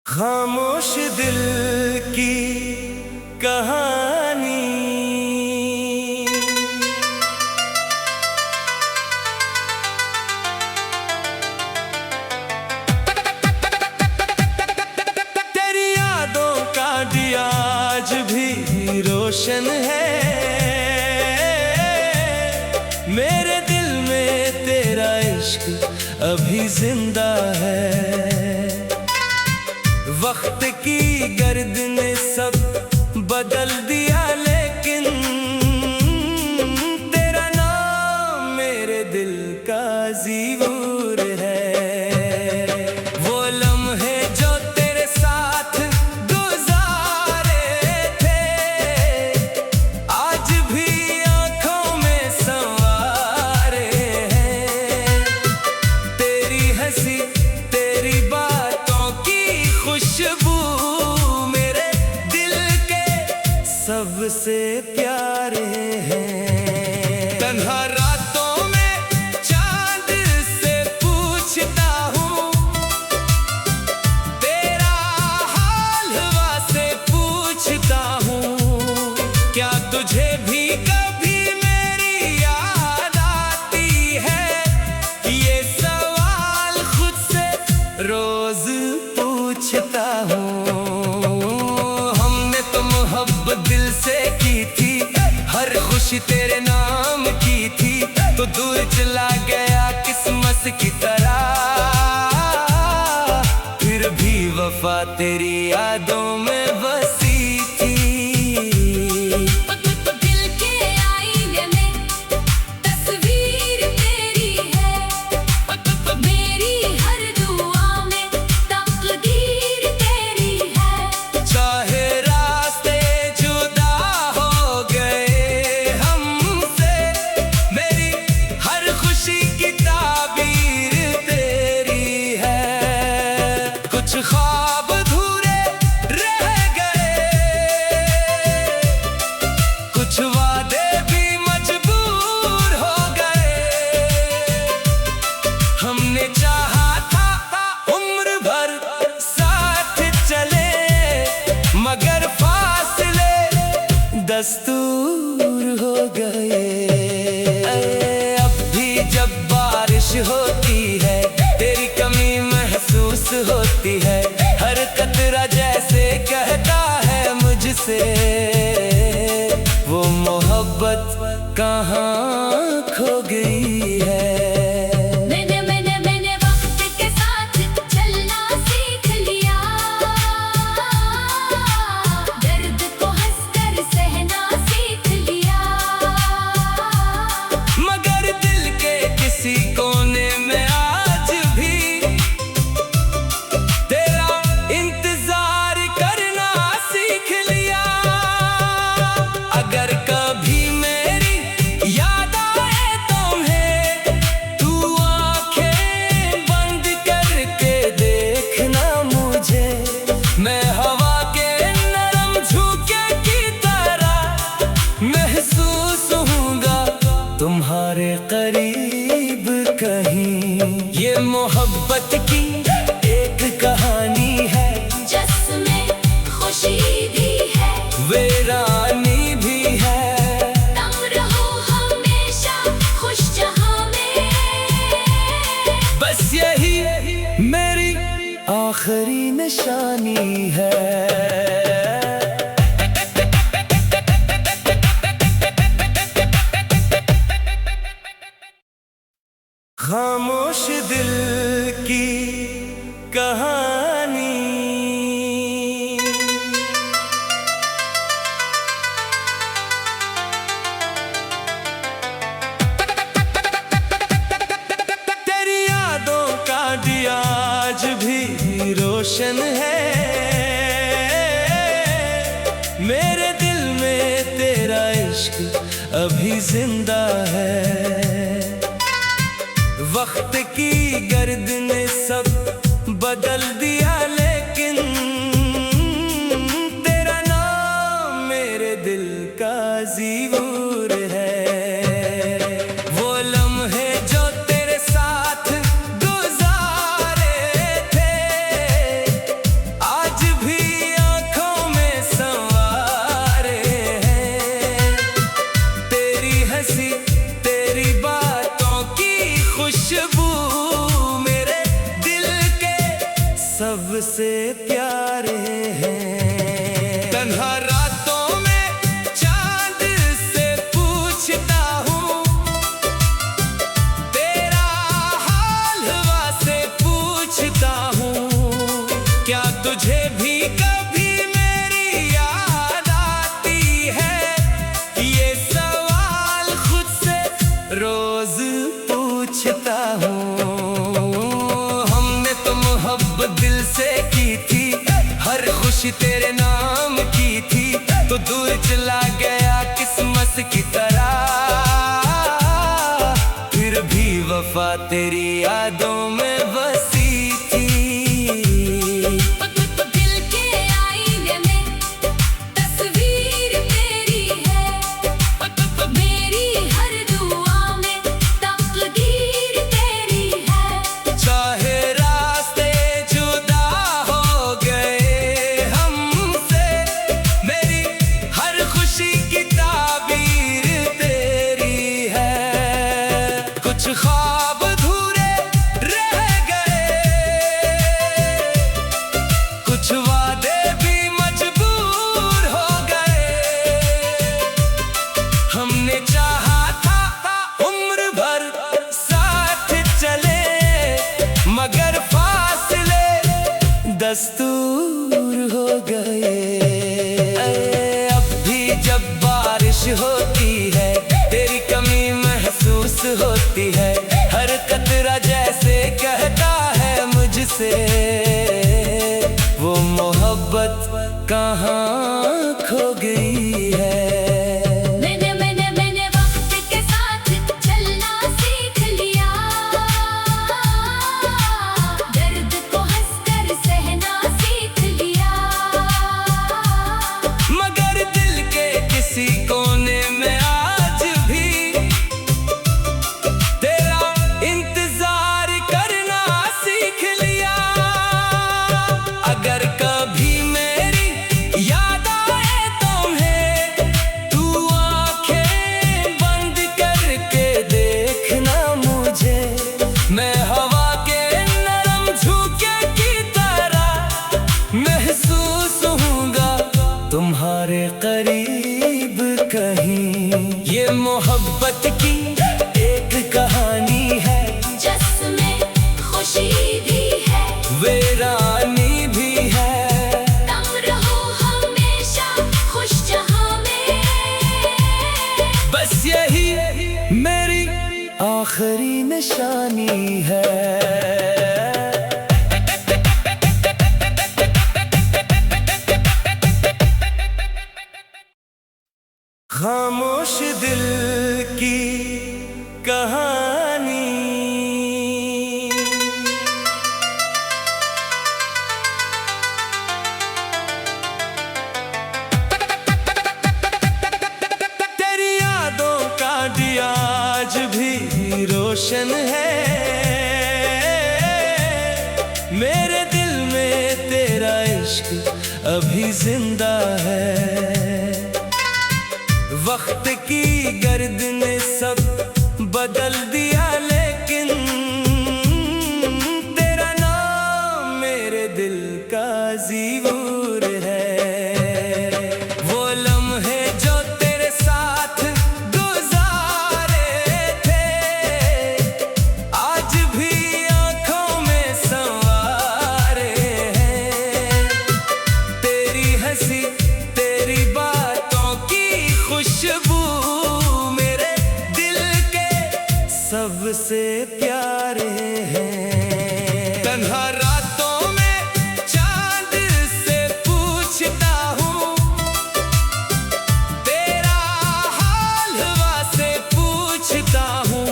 खामोश दिल की कहानी। तेरी यादों का दिया आज भी रोशन है। मेरे दिल में तेरा इश्क अभी जिंदा है। वक्त की गर्द ने सब बदल दिया, लेकिन तेरा नाम मेरे दिल का ज़ीबूर है। वो लम्हे जो तेरे साथ गुजारे थे, आज भी आँखों में संवारे हैं। तेरी हंसी, तेरी बातों की खुशबू मेरे दिल के सबसे प्यारे हैं। तन्हा रातों में चांद से पूछता हूँ, तेरा हाल हवा से पूछता हूँ। क्या तुझे भी कभी मेरी याद आती है? ये सवाल खुद से रोज पूछता हूँ। हमने तो मोहब्बत दिल से की थी, हर खुशी तेरे नाम की थी। तो दूर चला गया किस्मत की तरह, फिर भी वफा तेरी यादों में बसी थी। दिल के आईने में तस्वीर तेरी है, मेरी हर दुआ में तकदीर तेरी है। चाहे रास्ते जुदा हो गए हमसे, मेरी हर खुशी की ताबीर तेरी है। कुछ ख्वाब अधूरे रह गए, कुछ वादे भी मजबूर हो गए। हमने चाहा था उम्र भर साथ चले, मगर फासले दस्तूर हो गए। अब भी जब बारिश होती है, तेरी कमी महसूस होती है। हर कतरा जैसे कहता है मुझसे, वो मोहब्बत कहाँ खो गई है। मैंने वक्त के साथ चलना सीख लिया, दर्द को हंसकर सहना सीख लिया। मगर दिल के किसी कोने में आज भी तेरा इंतजार करना सीख लिया। अगर कभी मेरी याद आए तुम्हें, तू आंखें बंद करके देखना मुझे। मैं हवा के नरम झोंके की तरह महसूस होऊंगा तुम्हारे करीब कहीं। ये मोहब्बत की एक कहानी है, जिसमें खुशी भी है, वीरानी भी है। तुम रहो हमेशा खुश जहां में। बस यही मेरी आखिरी निशानी है। खामोश दिल की कहानी। तेरी यादों का दिया आज भी रोशन है। मेरे दिल में तेरा इश्क अभी जिंदा है। वक्त की गर्द ने सब बदल दिया, लेकिन तेरा नाम मेरे दिल का ज़ीबूर है। वो लम्हे जो तेरे साथ गुजारे थे, सबसे प्यारे हैं। तन्हा रातों में चांद से पूछता हूँ, तेरा हाल हवा से पूछता हूँ, क्या तुझे भी कभी मेरी याद आती है? ये सवाल खुद से रोज पूछता हूँ। हमने तो मोहब्बत दिल से की थी, हर खुशी तेरे नाम की थी, तो दूर चला गया किस्मत की तरह। फिर भी वफा तेरी यादों में बसी थी। दिल के आईने में तस्वीर तेरी है, मेरी हर दुआ में तकदीर तेरी है। चाहे रास्ते जुदा हो गए हमसे, मेरी हर खुशी की ताबीर तेरी है। कुछ ख्वाब अधूरे रह गए, कुछ वादे भी मजबूर हो गए। हमने चाहा था उम्र भर साथ चले, मगर फासले दस्तूर हो गए। अब भी जब बारिश होती है, तेरी कमी महसूस होती है। हर कतरा जैसे कहता है मुझसे, वो मोहब्बत कहाँ खो गई है? मैंने वक्त के साथ चलना सीख लिया, दर्द को हंसकर सहना सीख लिया। मगर दिल के किसी कोने में आज भी तेरा इंतजार करना सीख लिया। अगर कभी मेरी याद आए तुम्हें, तू आंखें बंद करके देखना मुझे। मैं हवा के नरम झोंके की तरह महसूस होऊंगा तुम्हारे करीब कहीं। ये मोहब्बत की एक कहानी है, जिसमें खुशी भी है, वीरानी भी है। तुम रहो हमेशा खुश जहां में। बस यही मेरी आखिरी निशानी है। खामोश दिल की कहानी। तेरी यादों का दिया आज भी रोशन है, मेरे दिल में तेरा इश्क अभी जिंदा है। वक्त की गर्द ने सब बदल दिया, लेकिन तेरा नाम मेरे दिल का ज़ीबूर है। वो लम्हे जो तेरे साथ गुजारे थे, आज भी आँखों में संवारे हैं। तेरी हंसी, तेरी बातों की खुशबू मेरे दिल के सबसे प्यारे हैं। तन्हा रातों में चांद से पूछता हूँ, तेरा हाल हवा से पूछता हूँ,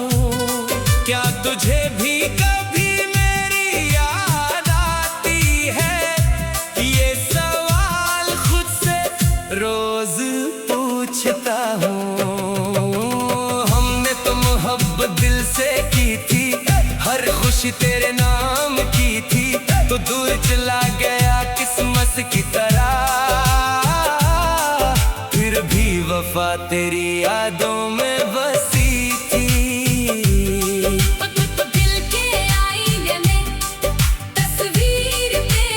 क्या तुझे भी कभी मेरी याद आती है? ये सवाल खुद से रोज पूछता हूँ। हमने तो मोहब्बत दिल से की थी, हर खुशी तेरे नाम की थी, तो दूर चला गया किस्मत की तरह। फिर भी वफा तेरी यादों में बसी थी। दिल के आईने में तस्वीर तेरी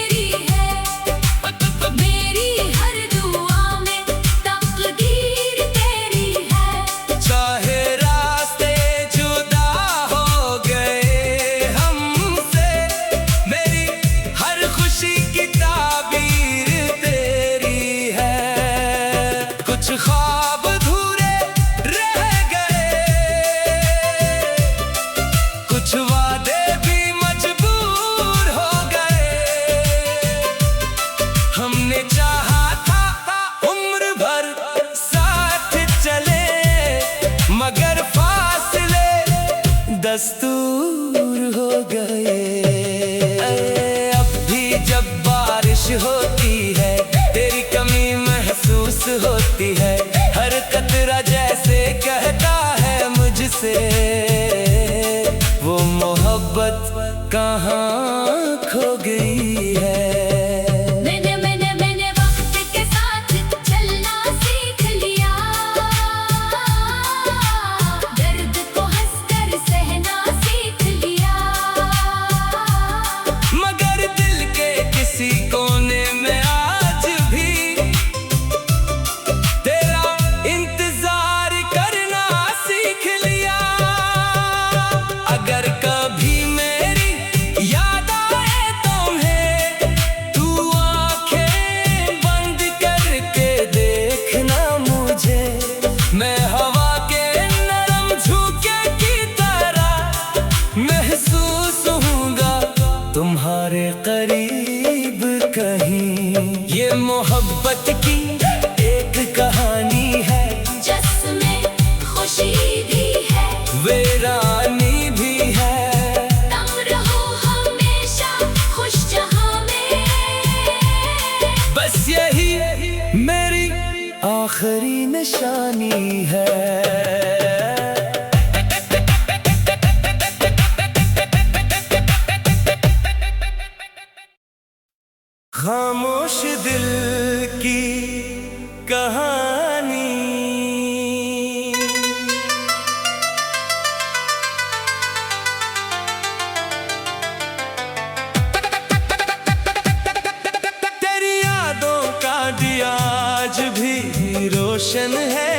दस्तूर हो गए। अब भी जब बारिश होती है तेरी कमी महसूस होती है, हर कतरा जैसे कहता है मुझसे वो मोहब्बत कहाँ खो गई है। मैंने वक्त के साथ चलना सीख लिया, दर्द को हंसकर सहना सीख लिया। मगर दिल के किसी कोने में आज भी तेरा इंतजार करना सीख लिया। अगर कभी मेरी याद आए तुम्हें, तू आंखें बंद करके देखना मुझे। मैं हवा के नरम झोंके की तरह महसूस होऊंगा तुम्हारे करीब कहीं। ये मोहब्बत की एक कहानी है जिसमें खुशी भी है, वीरानी भी है। तुम रहो हमेशा खुश जहां में। बस यही मेरी आखिरी निशानी है। खामोश दिल की कहानी। तेरी यादों का दिया आज भी रोशन है,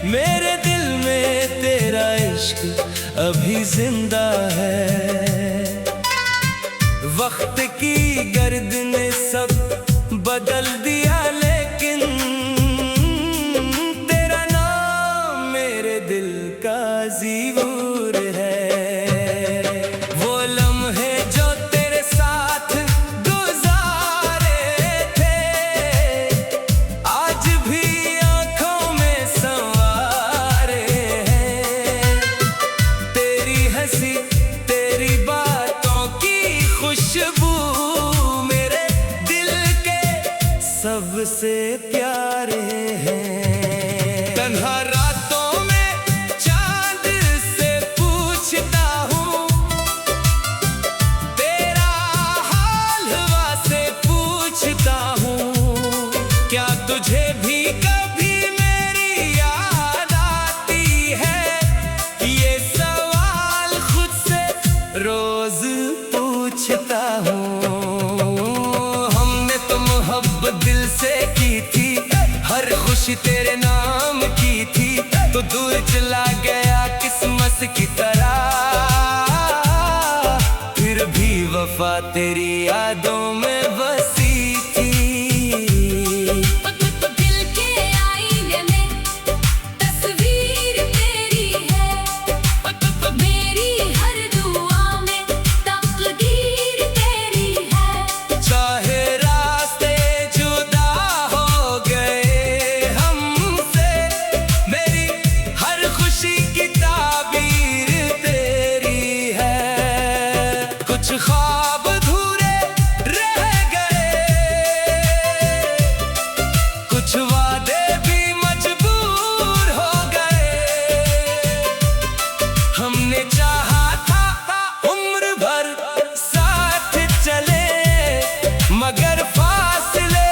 मेरे दिल में तेरा इश्क अभी जिंदा है। वक्त की गर्द ने सब बदल दिया, लेकिन तेरा नाम मेरे दिल का ज़ीबूर है। वो लम्हे जो तेरे साथ गुजारे थे आज भी आंखों में संवारे हैं। तेरी हंसी तेरी बातों की खुशबू मेरे दिल के सबसे प्यारे हैं। तन्हा रातों में चांद से पूछता हूँ, तेरा हाल हवा से पूछता हूँ। क्या तुझे भी कभी मेरी याद आती है? ये सवाल खुद से रोज पूछता हूँ। हमने तो मोहब्बत दिल से की थी, हर खुशी तेरे नाम की थी, तो दूर चला गया किस्मत की तरह। फिर भी वफा तेरी यादों में बसी थी। दिल के आईने में तस्वीर तेरी है, मेरी हर दुआ में तकदीर तेरी है। चाहे रास्ते जुदा हो गए हमसे, मेरी हर खुशी की ताबीर तेरी है। कुछ ख्वाब अधूरे रह गए, कुछ वादे भी मजबूर हो गए। हमने चाहा था उम्र भर साथ चले, मगर फासले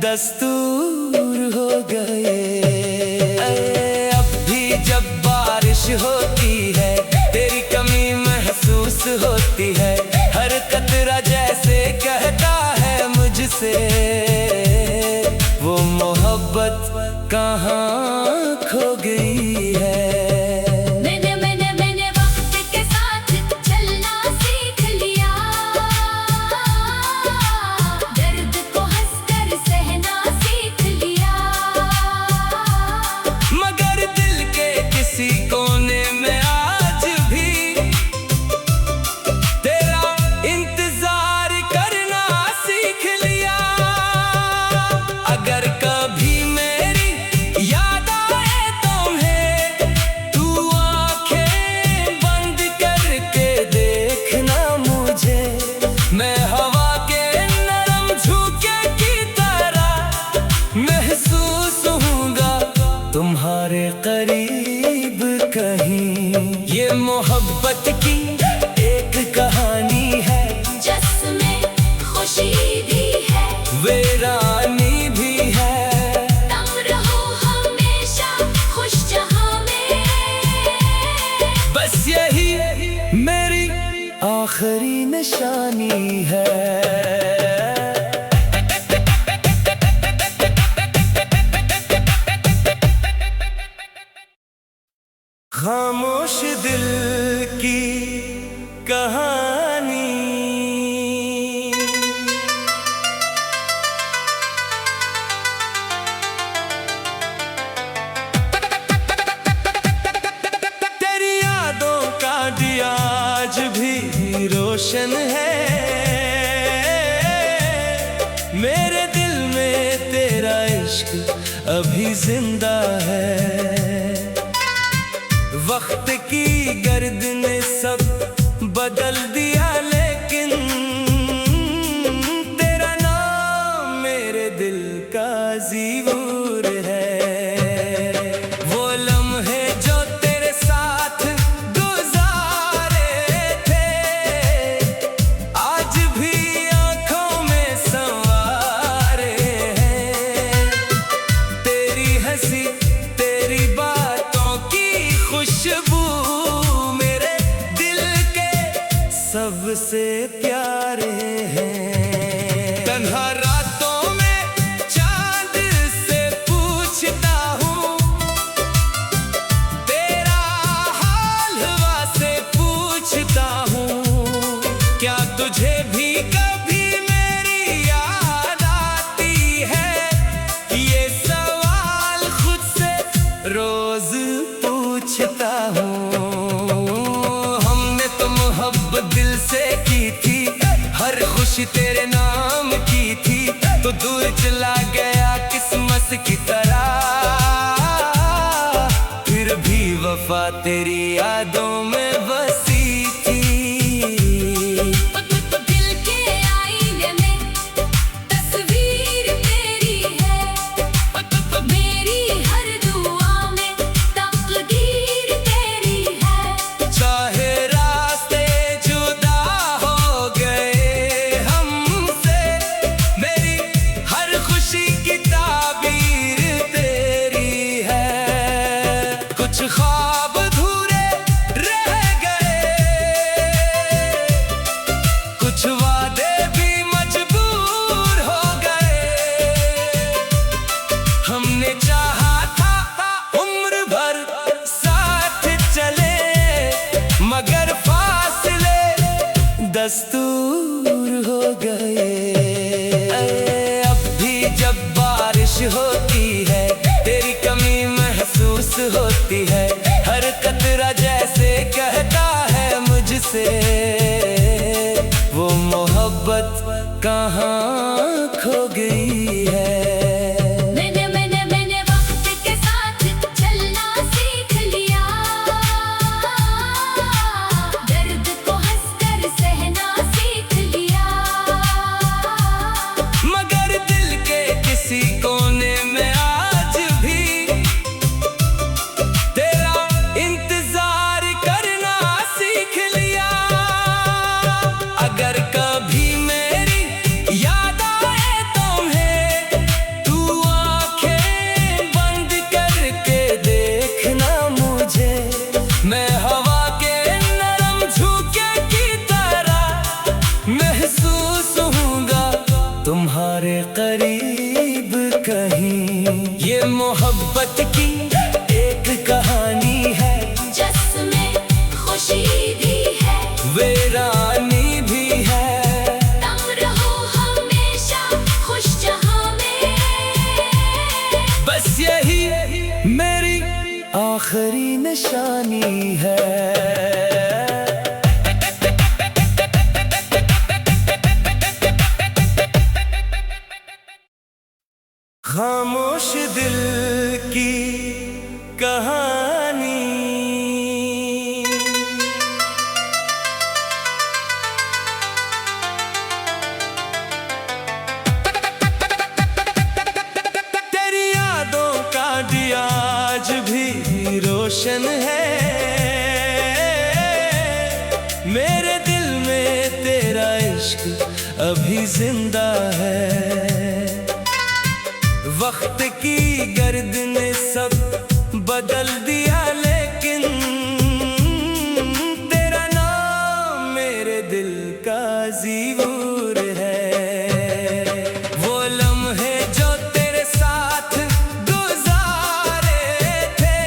दस्तूर हो गए। अब भी जब बारिश होती है तेरी कमी महसूस होती है, हर कतरा जैसे कहता है मुझसे वो मोहब्बत कहाँ खो गई है। मैंने वक्त के साथ चलना सीख लिया, दर्द को हंसकर सहना सीख लिया। मगर दिल के किसी कोने में आज भी तेरा इंतजार करना सीख लिया। अगर कभी मेरी याद निशानी है। खामोश दिल की कहानी। तेरी यादों का दिया आज भी रोशन है। मेरे दिल में तेरा इश्क अभी जिंदा है। वक्त की गर्द ने सब बदल दिया, लेकिन तेरा नाम मेरे दिल का ज़ीबूर है। वो लम्हे जो तेरे साथ गुजारे थे, आज भी आँखों में संवारे हैं। तेरी हंसी, तेरी बातों की खुशबू मेरे दिल के सबसे प्यारे हैं। तन्हा रातों में चांद से पूछता हूँ, तेरा हाल हवा से पूछता हूँ, क्या तुझे भी कभी मेरी याद आती है? ये सवाल खुद से रोज पूछता हूँ। हमने तो मोहब्बत दिल से की थी, हर खुशी तेरे नाम की थी, तो दूर चला गया किस्मत की तरह। फिर भी वफा तेरी यादों में बसी थी। दिल के आईने में तस्वीर तेरी है, मेरी हर दुआ में तकदीर तेरी है। चाहे रास्ते जुदा हो गए हमसे, मेरी हर खुशी की ताबीर तेरी है। कुछ ख्वाब अधूरे रह गए, कुछ वादे भी मजबूर हो गए। हमने चाहा था उम्र भर साथ चले, मगर फासले दस्तूर हो गए। अब भी जब बारिश होती है, तेरी कमी महसूस होती है। हर कतरा जैसे कहता है मुझसे, वो मोहब्बत कहाँ खो गई है। मैंने वक्त के साथ चलना सीख लिया, दर्द को हंसकर सहना सीख लिया। मगर दिल के किसी कोने में आज भी तेरा इंतजार करना सीख लिया। अगर कभी मेरी याद आए तुम्हें, तू आंखें बंद करके देखना मुझे। मैं हवा के नरम झोंके की तरह महसूस होऊंगा तुम्हारे करीब कहीं। ये मोहब्बत की एक कहानी है, जिसमें खुशी भी है, वीरानी भी है। तुम रहो हमेशा खुश जहां में। बस यही मेरी आखिरी निशानी है। खामोश दिल की कहानी। तेरी यादों का दिया आज भी रोशन है। मेरे दिल में तेरा इश्क अभी जिंदा है। वक्त की गर्द ने सब बदल दिया, लेकिन तेरा नाम मेरे दिल का ज़रूर है। वो लम्हे जो तेरे साथ गुजारे थे,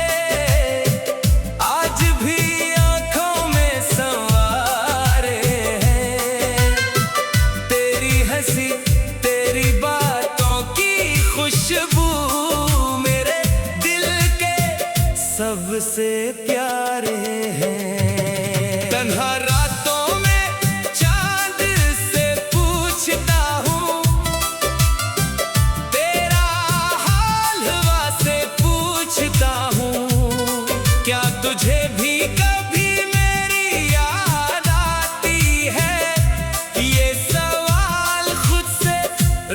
आज भी आँखों में संवारे हैं। तेरी हंसी, तेरी बातों की खुशबू मेरे दिल के सबसे प्यारे हैं। तन्हा रातों में चांद से पूछता हूँ, तेरा हाल हवा से पूछता हूँ, क्या तुझे भी कभी मेरी याद आती है? ये सवाल खुद से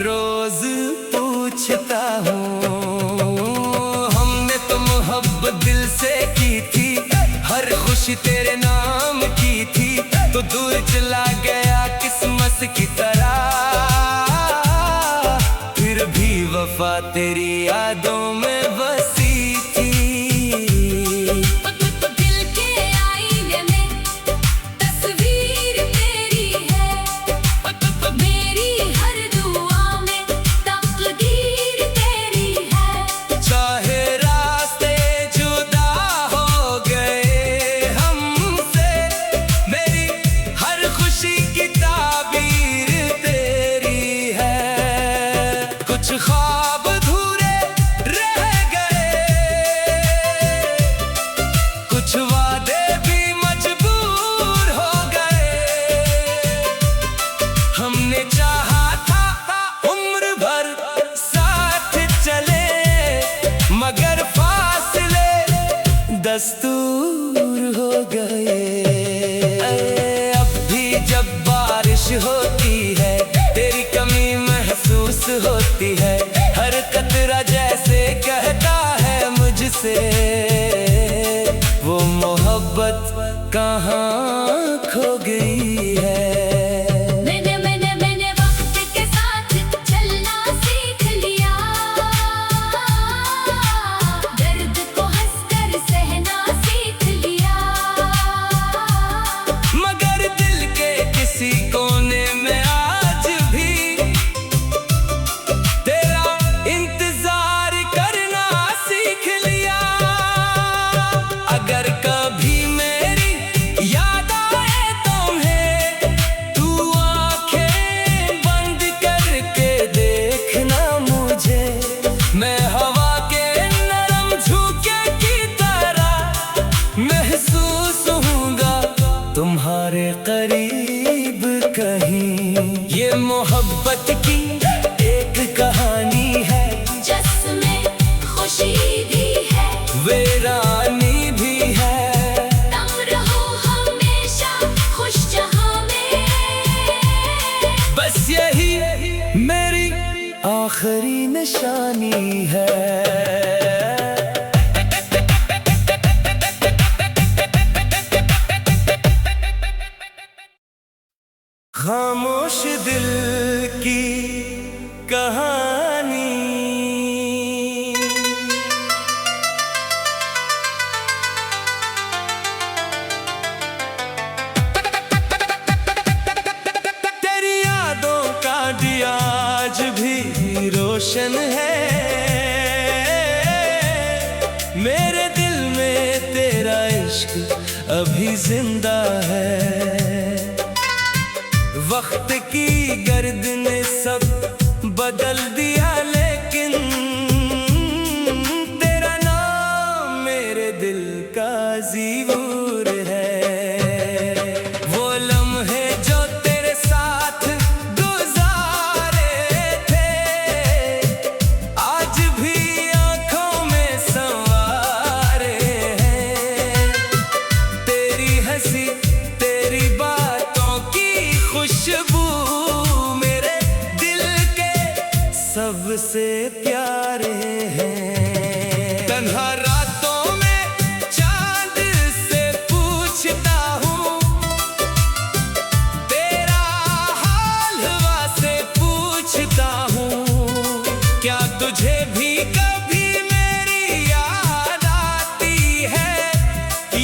रोज पूछता हूँ। हमने तो मोहब्बत दिल से की थी, हर खुशी तेरे नाम की थी, तो दूर चला गया किस्मत की तरह। फिर भी वफा तेरी यादों में बसी थी। दिल के आईने में तस्वीर तेरी है, मेरी हर दुआ में तकदीर तेरी है। चाहे रास्ते जुदा हो गए हमसे, मेरी हर खुशी की ताबीर तेरी है। कुछ ख्वाब अधूरे रह गए, कुछ वादे भी मजबूर हो गए। हमने चाहा था उम्र भर साथ चले, मगर फासले दस्तूर हो गए। अब भी जब बारिश होती है, तेरी कमी महसूस होती है। हर कतरा जैसे कहता है मुझसे, वो मोहब्बत कहाँ खो गई है? मैंने वक्त के साथ चलना सीख लिया, दर्द को हंसकर सहना सीख लिया। मगर दिल के किसी कोने में आज भी तेरा इंतजार करना सीख लिया। अगर कभी मेरी याद आए तुम्हें, तू आंखें बंद करके देखना मुझे। मैं हवा के नरम झोंके की तरह महसूस होऊंगा तुम्हारे करीब कहीं। ये मोहब्बत की एक कहानी है, जिसमें खुशी भी है, वीरानी भी है। तुम रहो हमेशा खुश जहां में। बस यही मेरी आखिरी निशानी है। खामोश दिल की कहानी। तेरी यादों का दिया आज भी रोशन है। मेरे दिल में तेरा इश्क अभी जिंदा है। वक्त की गर्द ने सब बदल दिया, लेकिन तेरा नाम मेरे दिल का ज़रूर है। वो लम्हे जो तेरे साथ गुजारे थे, आज भी आँखों में संवारे हैं। तेरी हंसी, तेरी बातों की खुशबू मेरे दिल के सबसे प्यारे हैं। तन्हा रातों में चांद से पूछता हूँ, तेरा हाल हवा से पूछता हूँ, क्या तुझे भी कभी मेरी याद आती है?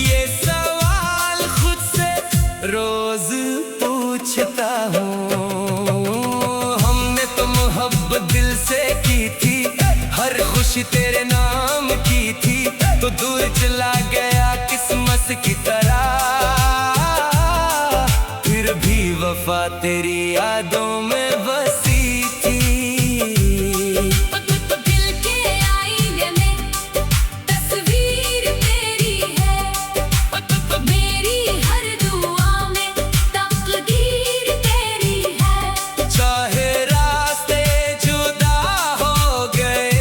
ये सवाल खुद से रोज पूछता हूँ। खुशी तेरे नाम की थी, तो दूर चला गया किस्मत की तरह। फिर भी वफा तेरी यादों में बसी थी। दिल के आईने में तस्वीर तेरी है, मेरी हर दुआ में तकदीर तेरी है। चाहे रास्ते जुदा हो गए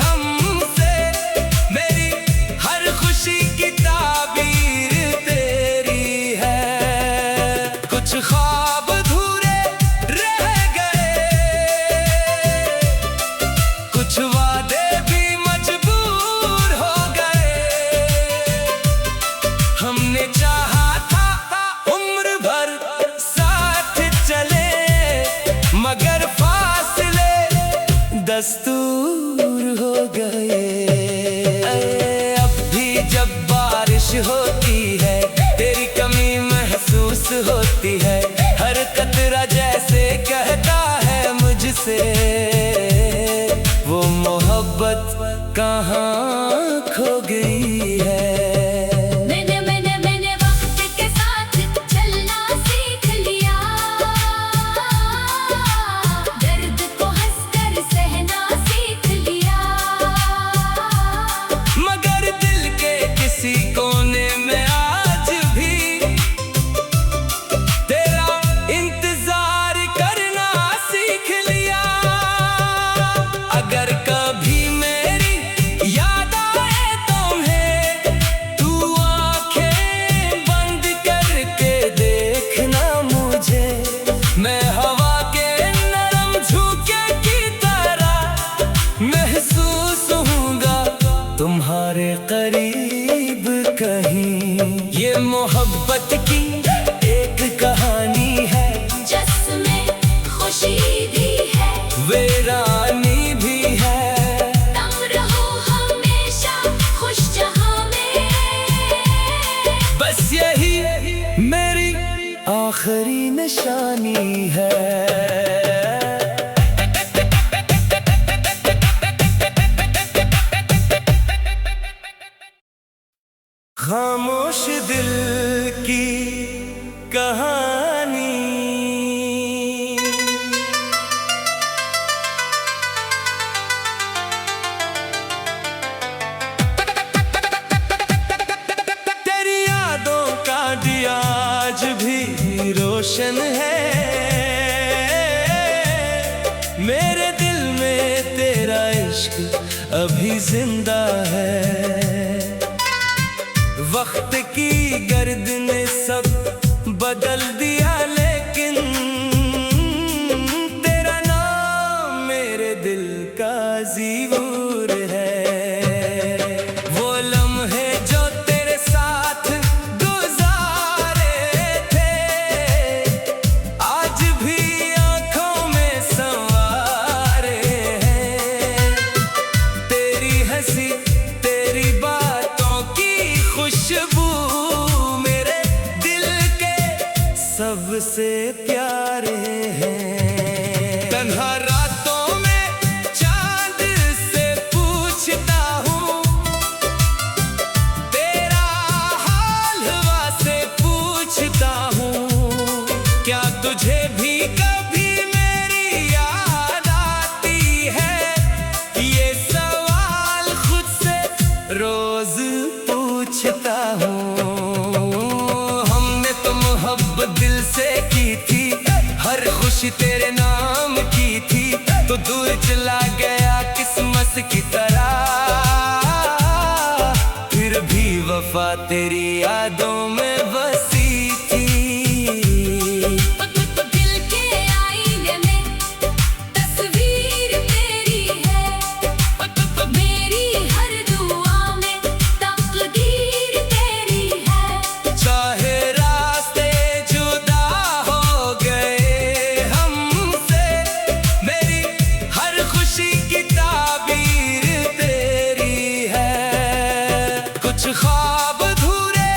हमसे, मेरी हर खुशी की ताबीर तेरी है। कुछ ख्वाब अधूरे रह गए, कुछ वादे भी मजबूर हो गए। हमने चाहा था उम्र भर साथ चले, मगर फासले दस्तूर हो गए। अब भी जब बारिश होती है, तेरी कमी महसूस होती है। हर कतरा जैसे कहता है मुझसे, वो मोहब्बत कहाँ खो गई है। मैंने वक्त के साथ चलना सीख लिया, दर्द को हंसकर सहना सीख लिया। मगर दिल के किसी कोने में आज भी तेरा इंतजार करना सीख लिया। अगर कभी मेरी याद आए तुम्हें, तू आंखें बंद करके देखना मुझे। मैं हवा के नरम झोंके की तरह महसूस होऊंगा तुम्हारे करीब कहीं। ये मोहब्बत की एक कहानी है, जिसमें खुशी भी है, वीरानी भी है। तुम रहो हमेशा खुश जहां में। बस यही मेरी आखिरी निशानी है। खामोश दिल की कहानी। तेरी यादों का दिया आज भी रोशन है। मेरे दिल में तेरा इश्क अभी जिंदा है। वक्त की गर्द ने सब बदल दिया, लेकिन तेरा नाम मेरे दिल का ज़ीबूर है। वो लम्हे जो तेरे साथ गुजारे थे, आज भी आँखों में संवारे हैं। तेरी हंसी, तेरी बातों की खुशबू मेरे दिल के सबसे प्यारे हैं। तन्हा रातों में चांद से पूछता हूँ, तेरा हाल हवा से पूछता हूँ। क्या तुझे भी कभी मेरी याद आती है? ये सवाल खुद से रोज पूछता हूँ। हमने तो मोहब्बत दिल से की थी, हर खुशी तेरे नाम की थी, तो दूर चला गया किस्मत की तरह। फिर भी वफा तेरी यादों में बसी थी। दिल के आईने में तस्वीर तेरी है, मेरी हर दुआ में तकदीर तेरी है। चाहे रास्ते जुदा हो गए हमसे, मेरी हर खुशी की ताबीर तेरी है। कुछ ख्वाब अधूरे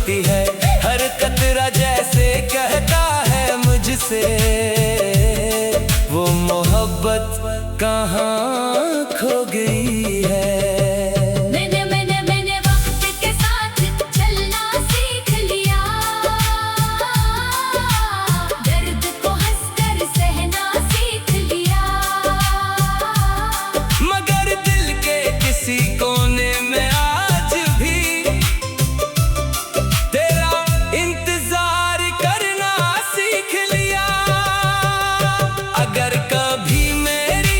होती है, हर कतरा जैसे कहता है मुझसे, वो मोहब्बत कहाँ खो गई है। मैंने वक्त के साथ चलना सीख लिया, दर्द को हंसकर सहना सीख लिया, मगर दिल के किसी कोने में आज भी तेरा इंतजार करना सीख लिया। अगर कभी मेरी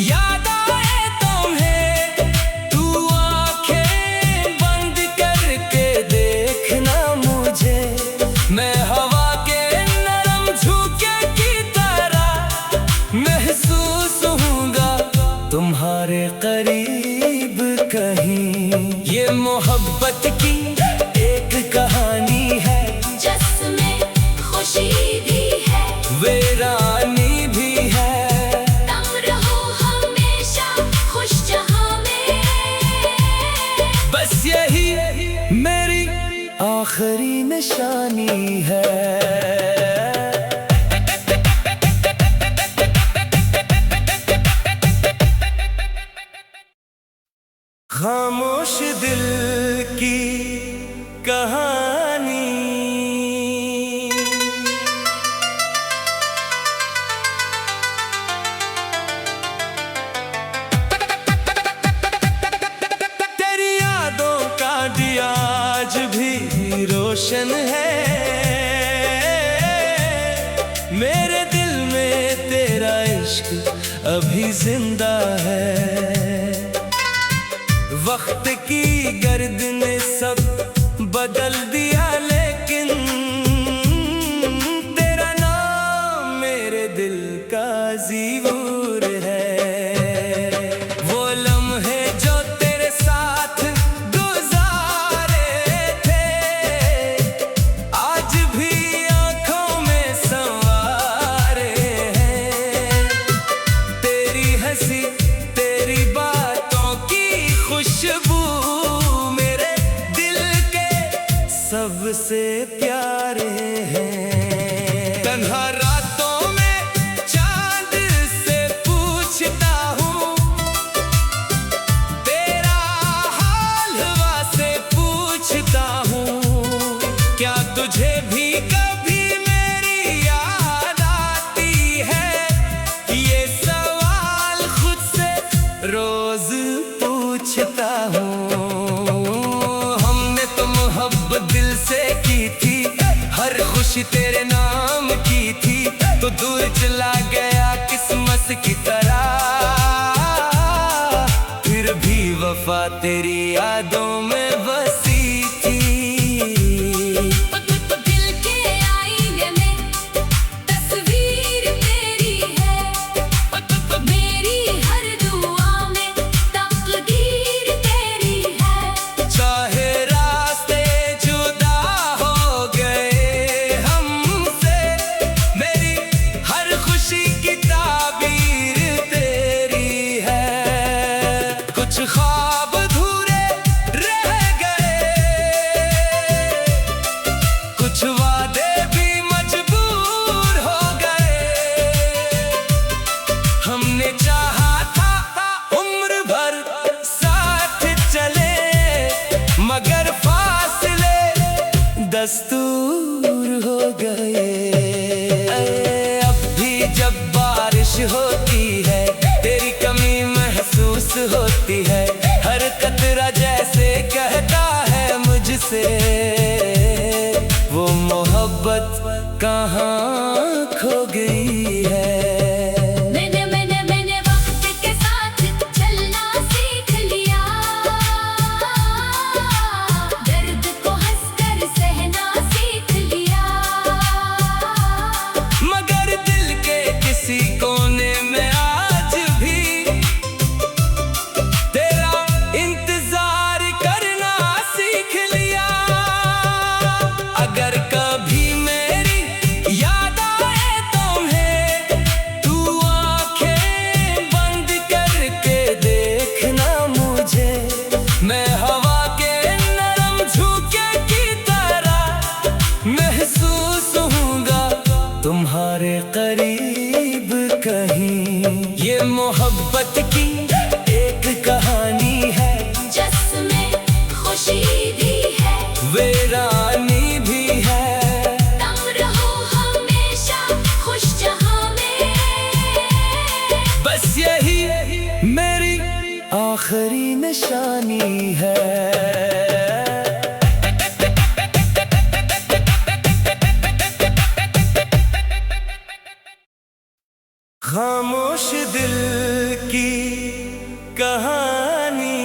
याद आए तुम्हें, तू आंखें बंद करके देखना मुझे, मैं हवा के नरम झोंके की तरह महसूस होऊंगा तुम्हारे करीब कहीं। ये मोहब्बत की एक कहानी है, जिसमें खुशी भी है, वीरानी भी है। तुम रहो हमेशा खुश जहां में, बस यही मेरी आखिरी निशानी है। खामोश दिल की कहानी। तेरी यादों का दिया आज भी रोशन है, मेरे दिल में तेरा इश्क अभी जिंदा है। वक्त की गर्द ने सब बदल दिया, लेकिन तेरा नाम मेरे दिल का ज़ीबूर है। वो लम्हे जो तेरे साथ गुजारे थे, आज भी आँखों में संवारे हैं। तेरी हंसी, तेरी बातों की खुशबू मेरे दिल के सबसे प्यारे हैं। तन्हा रातों में चांद से पूछता हूँ, तेरा हाल हवा से पूछता हूँ, क्या तुझे भी कभी मेरी याद आती है? ये सवाल खुद से रोज पूछता हूँ। हमने तो मोहब्बत दिल से की थी, हर खुशी तेरे नाम की थी, तो दूर चला गया किस्मत की तरह, फिर भी वफा तेरी यादों में बसी थी। दिल के आईने में तस्वीर तेरी है, मेरी हर दुआ में तकदीर तेरी है। चाहे रास्ते जुदा हो गए हमसे, मेरी हर खुशी की ताबीर तेरी है। कुछ ख्वाब अधूरे रह गए, कुछ वादे भी मजबूर हो गए। हमने चाहा था उम्र भर साथ चले, मगर फासले दस्तूर हो गए। अब भी जब बारिश होती है, तेरी कमी महसूस होती है, हर कतरा जैसे कहता है मुझसे, वो मोहब्बत कहाँ खो गई है। मैंने वक्त के साथ चलना सीख लिया, दर्द को हंसकर सहना सीख लिया, मगर दिल के किसी कोने में आज भी तेरा इंतजार करना सीख लिया। अगर कभी मेरी याद मोहब्बत की एक कहानी है, जिसमें खुशी भी है, वीरानी भी है। तुम रहो हमेशा खुश जहां में, बस यही मेरी आखिरी निशानी है। खामोश दिल की कहानी।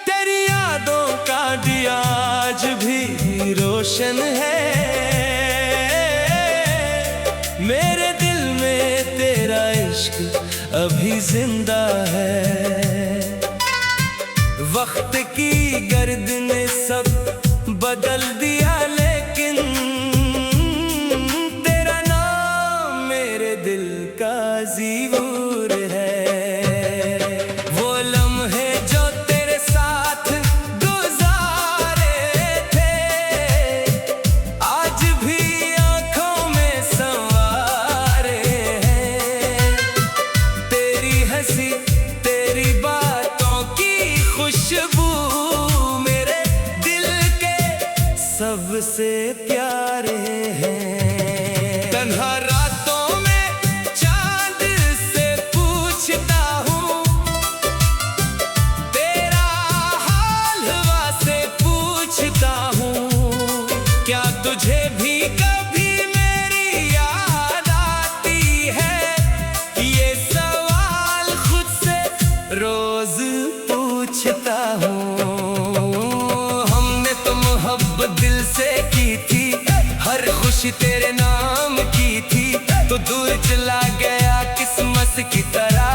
तेरी यादों का दिया आज भी रोशन है, मेरे दिल में तेरा इश्क अभी जिंदा है। वक्त की गर्द ने सब बदल दिया, लेकिन तेरा नाम मेरे दिल का ज़ीबूर है। वो लम्हे जो तेरे साथ गुजारे थे, आज भी आँखों में संवारे हैं। तेरी हंसी, तेरी बातों की खुशबू मेरे दिल के सबसे प्यारे हैं। तन्हा रातों में चांद से पूछता हूँ, तेरा हाल हवा से पूछता हूँ, क्या तुझे भी कभी मेरी याद आती है? ये सवाल खुद से रोज पूछता हूँ। हमने तो मोहब्बत दिल से की थी, हर खुशी तेरे नाम की थी, तो दूर चला गया किस्मत की तरह।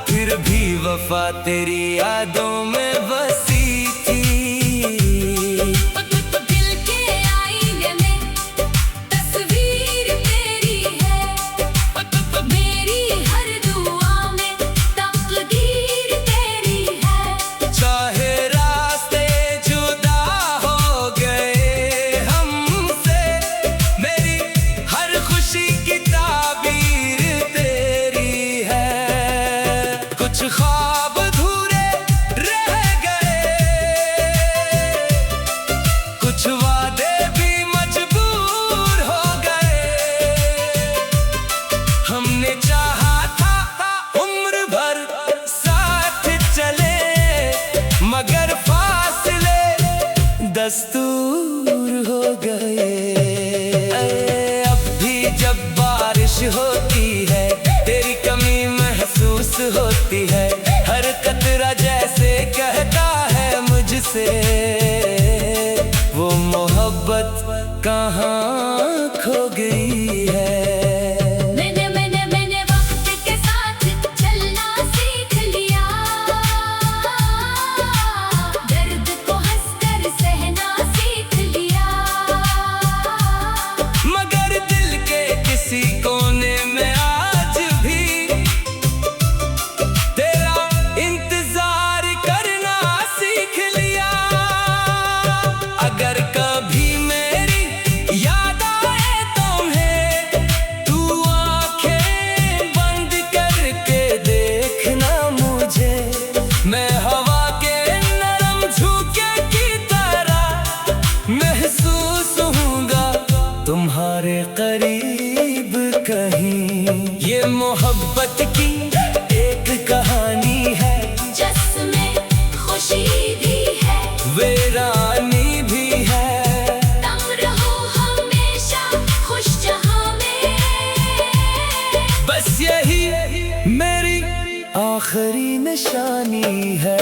फिर भी वफा तेरी यादों में बसी थी। दिल के आईने में तस्वीर तेरी है, मेरी हर दुआ में तकदीर तेरी है। चाहे रास्ते जुदा हो गए हमसे, मेरी हर खुशी की ताबीर तेरी है। कुछ ख्वाब अधूरे रह गए, कुछ वादे भी मजबूर हो गए। हमने चाहा था उम्र भर साथ चले, मगर फासले दस्तूर हो गए। अब भी जब बारिश होती है, तेरी कमी महसूस होती है। हर कतरा जैसे कहता है मुझसे, वो मोहब्बत कहाँ खो गई है। मैंने वक्त के साथ चलना सीख लिया, दर्द को हंसकर सहना सीख लिया। मगर दिल के किसी कोने में आज भी तेरा इंतजार करना सीख लिया। अगर कभी मेरी याद आए तुम्हें, तू आंखें बंद करके देखना मुझे। मैं हवा के नरम झोंके की तरह महसूस होऊंगा तुम्हारे करीब कहीं। ये मोहब्बत की एक कहानी है, जिसमें खुशी भी है, वीरानी भी है। तुम रहो हमेशा खुश जहां में, बस यही मेरी आखिरी निशानी है।